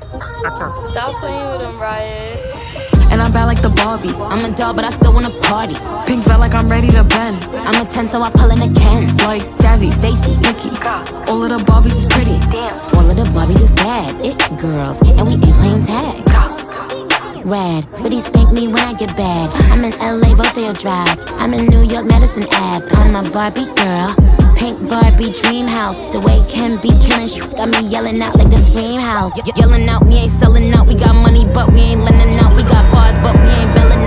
Stop playing with him, Riot. And I'm bad like the Barbie. I'm a doll, but I still wanna party. Pink felt like I'm ready to bend. I'm a 10, so I pull in a Ken. Like Jazzy, Stacy, Nikki. All of the Barbies is pretty. All of the Barbies is bad. It girls, and we ain't playing tag. Rad, but he spank me when I get bad. I'm in LA, Rodeo Drive. I'm in New York, Madison Ave. I'm a Barbie girl. Pink Barbie dream house. The way Ken be killing shit got me yelling out like the Scream House. Yelling out, we ain't selling out. We got money, but we ain't lending out. We got bars, but we ain't belling